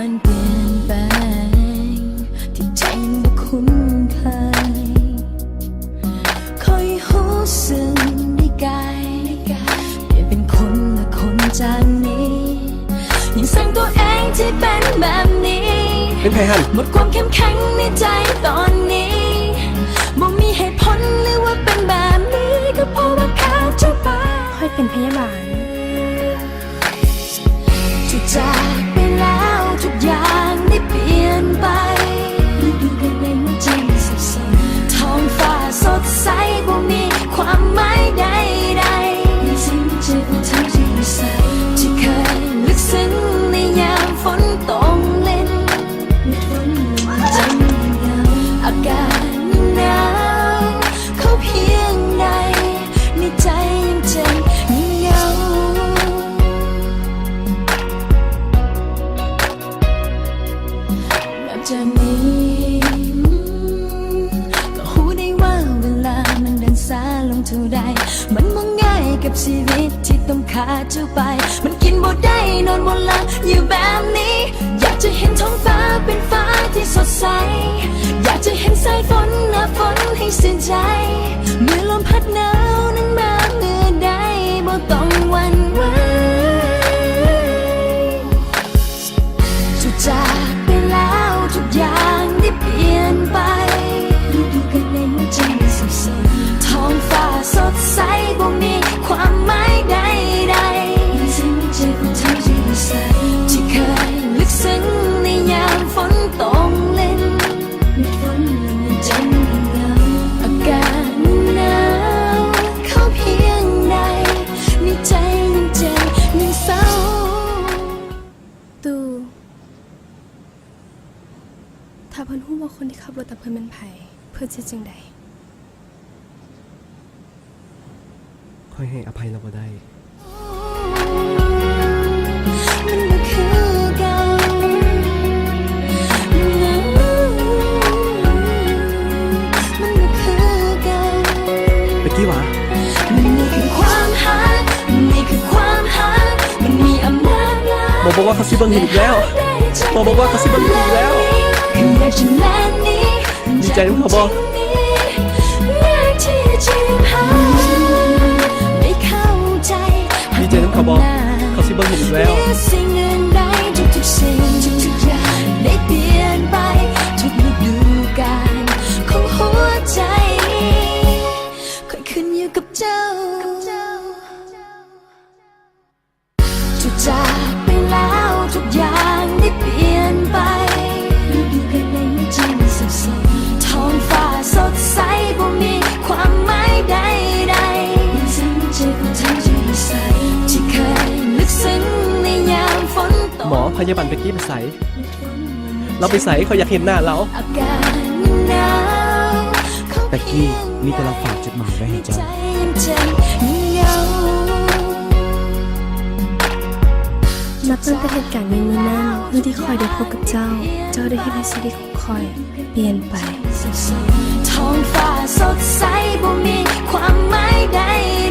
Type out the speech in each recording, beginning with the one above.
การเปลี่ยนแปลงที่ใจบ่คุ้นเคยคอยรู้สึกในกายเปลี่ยนเป็นคนละคนจากนี้ยิ่งสั่งตัวเองที่เป็นแบบนี้เป็นไงฮันหมดความเข้มแข็งในใจตอนนี้บ่มีเหตุผลหรือว่าเป็นแบบนี้ก็เพราะว่าเขาจะไปค่อยเป็นพยาบาลจะจากไปแล้วทุกอย่างได้เปลี่ยนไปฤดูกาลในหัวใจมันสับสนท้องฟ้าสดใสบ่มีความหมายใดๆในสิ่งที่เธอที่อยู่ใส่ที่เคยลึกซึ้งในยามฝนตกเล่นในฝนใจมันเหงาอากาศหนาวเขาเพียงใดในใจยังเจ็บเหงาจากนี้ก็รู้ได้ว่าเวลามันเดินสายลงเท่าใดมันมองง่ายกับชีวิตที่ต้องขาดเจ้าไปมันกินบ่ได้นอนบ่หลับอยู่แบบนี้อยากจะเห็นท้องฟ้าเป็นฟ้าที่สดใสอยากจะเห็นสายฝนหน้าฝนให้สิ้นใจเมื่อลมพัดหนาวนั้นมาเมื่อใดบ่ต้องหวั่นไหวจะจากไปแล้วทุกอย่างได้เปลี่ยนไปฤดูกาลในหัวใจมันสับสนท้องฟ้าสดใสบ่มีความหมายใดๆในสิ่งที่เธอที่อยู่ใส่ที่เคยลึกซึ้งในยามฝนตกเล่นในฝนในใจมันเหงาอากาศหนาวเขาเพียงใดในใจยังเจ็บยังเศร้าตู่ถ้าเพิ่นฮู้ว่าคนที่ขับรถตามเพิ่นเป็นไผเพิ่นสิจังใดค่อยให้อภัยเราบ่ได้มันบ่คือเก่ามันบ่คือเก่าตะกี้วะมันนี่คือความหักมันนี่คือความหักมันมีอำนาจบอกว่าเขาสิเบิ่งอีกแล้วบอกว่าเขาสิเบิ่งอีกแล้วดีใจด้วยครับบอดีใจด้วยครับบอเขาสิเบิ่งอีกแล้วสิ่งอื่นใดทุกสิ่งทุกอย่างได้เปลี่ยนไปทุกฤดูกาลของหัวใจค่อยขึ้นอยู่กับเจ้าจะจากไปแล้วทุกอย่างได้เปลี่ยนไปฤดูกาลในหัวใจมันสับสนท้องฟ้าสดใสบ่มีความหมายใดๆในสิ่งที่เธอที่อยู่ใส่ที่เคยลึกซึ้งในยามฝนตกหมอพยาบาลตะกี้ไปใส่เราไปใส่เขาอยากเห็นหน้าเราตะกี้มีแต่เราฝากจดหมายไว้ให้เจ้านับตั้งแต่เหตุการณ์ในมื้อนั้นเมื่อที่คอยได้พบกับเจ้าได้เห็นให้ชีวิตของคอยเปลี่ยนไปท้องฟ้าสดใสบ่มีความหมายใ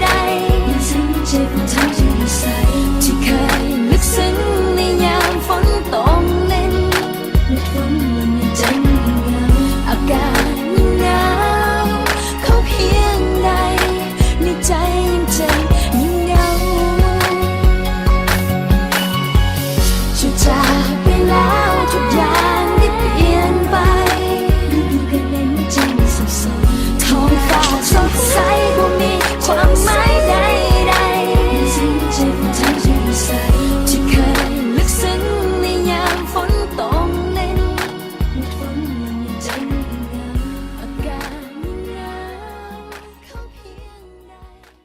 ดๆสิ่งที่เธอที่อยู่ใส่ที่เคยลึกซึ้ง